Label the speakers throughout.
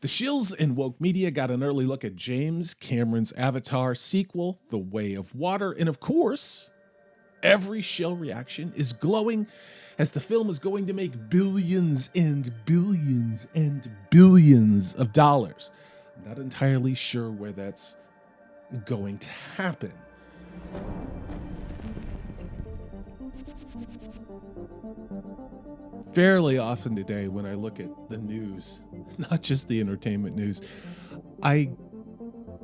Speaker 1: The shills and woke media got an early look at James Cameron's Avatar sequel, The Way of Water, and of course, every shill reaction is glowing as the film is going to make billions and billions and billions of dollars. I'm not entirely sure where that's going to happen. Fairly often today when I look at the news, not just the entertainment news, I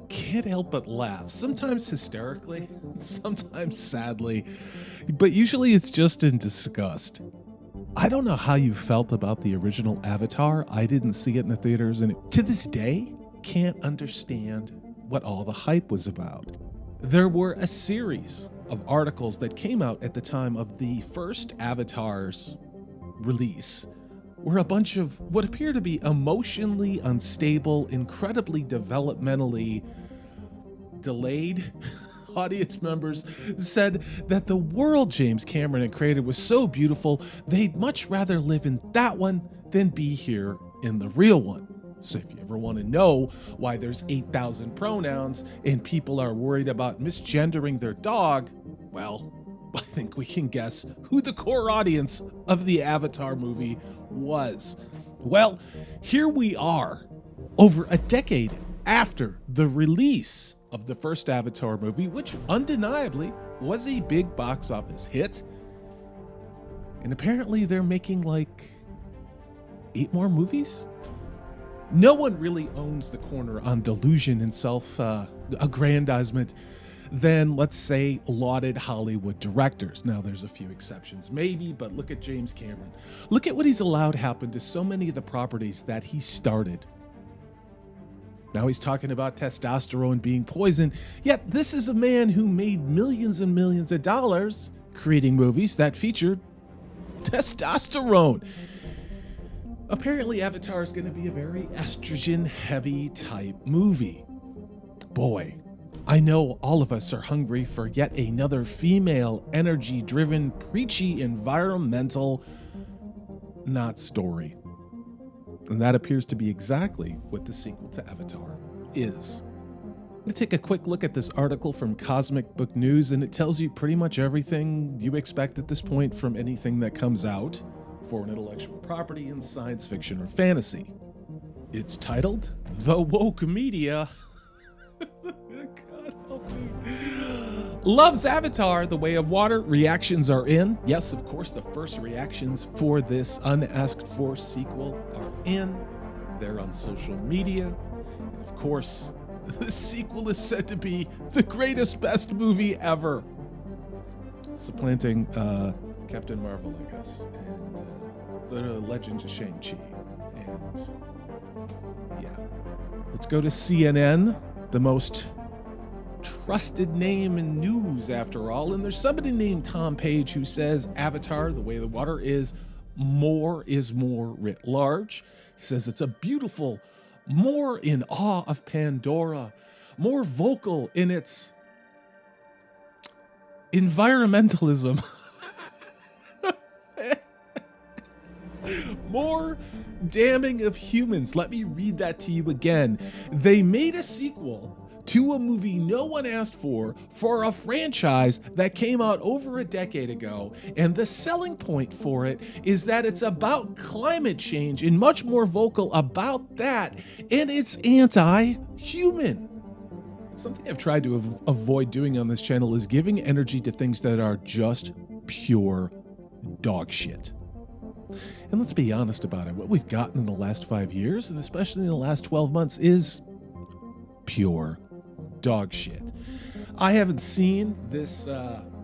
Speaker 1: can't help but laugh, sometimes hysterically, sometimes sadly, but usually it's just in disgust. I don't know how you felt about the original Avatar. I didn't see it in the theaters, and to this day, can't understand what all the hype was about. There were a series of articles that came out at the time of the first Avatar's release, were a bunch of what appear to be emotionally unstable, incredibly developmentally delayed audience members said that the world James Cameron had created was so beautiful, they'd much rather live in that one than be here in the real one. So if you ever want to know why there's 8,000 pronouns and people are worried about misgendering their dog, well, I think we can guess who the core audience of the Avatar movie was. Well, here we are, over a decade after the release of the first Avatar movie, which undeniably was a big box office hit. And apparently they're making like 8 more movies? No one really owns the corner on delusion and self-aggrandizement than, let's say, lauded Hollywood directors. Now, there's a few exceptions, maybe, but look at James Cameron. Look at what he's allowed happen to so many of the properties that he started. Now he's talking about testosterone being poison, yet this is a man who made millions and millions of dollars creating movies that featured testosterone. Apparently, Avatar is going to be a very estrogen-heavy type movie. Boy, I know all of us are hungry for yet another female, energy-driven, preachy, environmental not story. And that appears to be exactly what the sequel to Avatar is. I'm going to take a quick look at this article from Cosmic Book News, and it tells you pretty much everything you expect at this point from anything that comes out for an intellectual property in science fiction or fantasy. It's titled, The Woke Media God help me. Loves Avatar, The Way of Water. Reactions are in. Yes, of course, the first reactions for this unasked for sequel are in. They're on social media. And of course, the sequel is said to be the greatest, best movie ever. Supplanting Captain Marvel, I guess, and the Legend of Shang-Chi. And yeah. Let's go to CNN, the most trusted name in news after all. And there's somebody named Tom Page who says Avatar, The Way of the Water is more writ large. He says it's a beautiful, more in awe of Pandora, more vocal in its environmentalism. More damning of humans. Let me read that to you again. They made a sequel to a movie no one asked for a franchise that came out over a decade ago, and the selling point for it is that it's about climate change and much more vocal about that, and it's anti-human. Something I've tried to avoid doing on this channel is giving energy to things that are just pure dog shit. And let's be honest about it, what we've gotten in the last 5 years, and especially in the last 12 months, is pure dog shit. I haven't seen this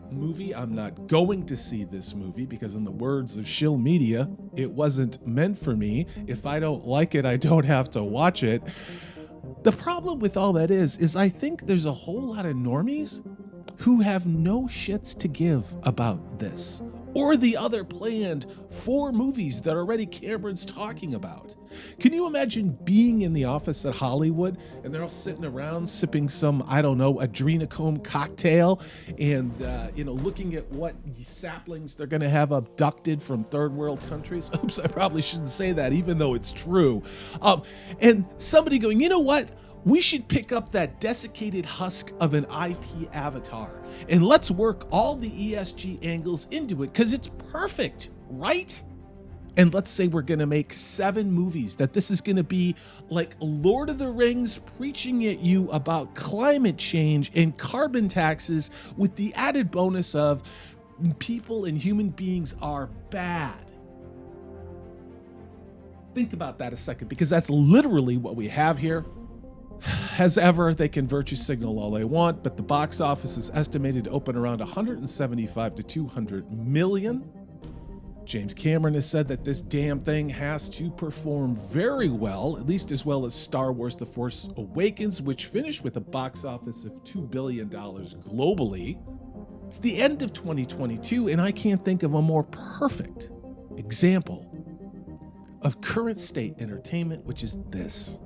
Speaker 1: movie. I'm not going to see this movie because, in the words of Shill Media, it wasn't meant for me. If I don't like it, I don't have to watch it. The problem with all that is I think there's a whole lot of normies who have no shits to give about this, or the other planned 4 movies that already Cameron's talking about. Can you imagine being in the office at Hollywood and they're all sitting around sipping some, I don't know, adrenochrome cocktail and, looking at what saplings they're going to have abducted from third world countries? Oops, I probably shouldn't say that, even though it's true. And somebody going, you know what? We should pick up that desiccated husk of an IP avatar and let's work all the ESG angles into it because it's perfect, right? And let's say we're going to make 7 movies, that this is going to be like Lord of the Rings preaching at you about climate change and carbon taxes with the added bonus of people and human beings are bad. Think about that a second, because that's literally what we have here. As ever, they can virtue signal all they want, but the box office is estimated to open around 175 to 200 million. James Cameron has said that this damn thing has to perform very well, at least as well as Star Wars: The Force Awakens, which finished with a box office of $2 billion globally. It's the end of 2022, and I can't think of a more perfect example of current state entertainment, which is this.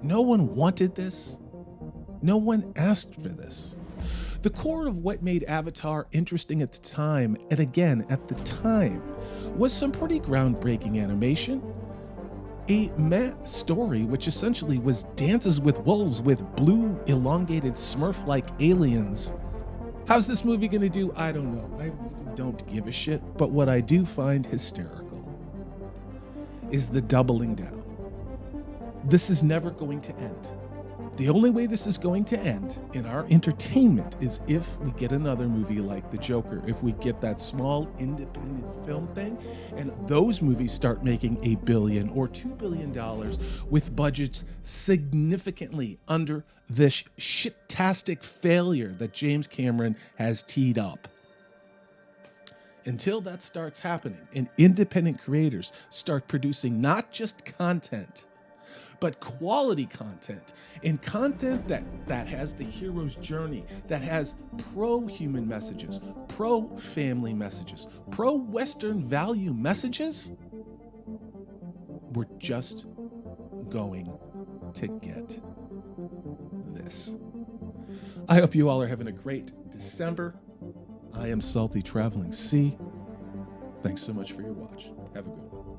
Speaker 1: No one wanted this. No one asked for this. The core of what made Avatar interesting at the time, and again at the time, was some pretty groundbreaking animation, a meh story which essentially was Dances with Wolves with blue elongated Smurf-like aliens. How's this movie gonna do? I don't know. I don't give a shit, but what I do find hysterical is the doubling down. This is never going to end. The only way this is going to end in our entertainment is if we get another movie like The Joker, if we get that small independent film thing, and those movies start making $1 billion or $2 billion with budgets significantly under this shit-tastic failure that James Cameron has teed up. Until that starts happening and independent creators start producing not just content, but quality content, and content that has the hero's journey, that has pro-human messages, pro-family messages, pro-Western value messages, we're just going to get this. I hope you all are having a great December. I am Salty Traveling C. Thanks so much for your watch. Have a good one.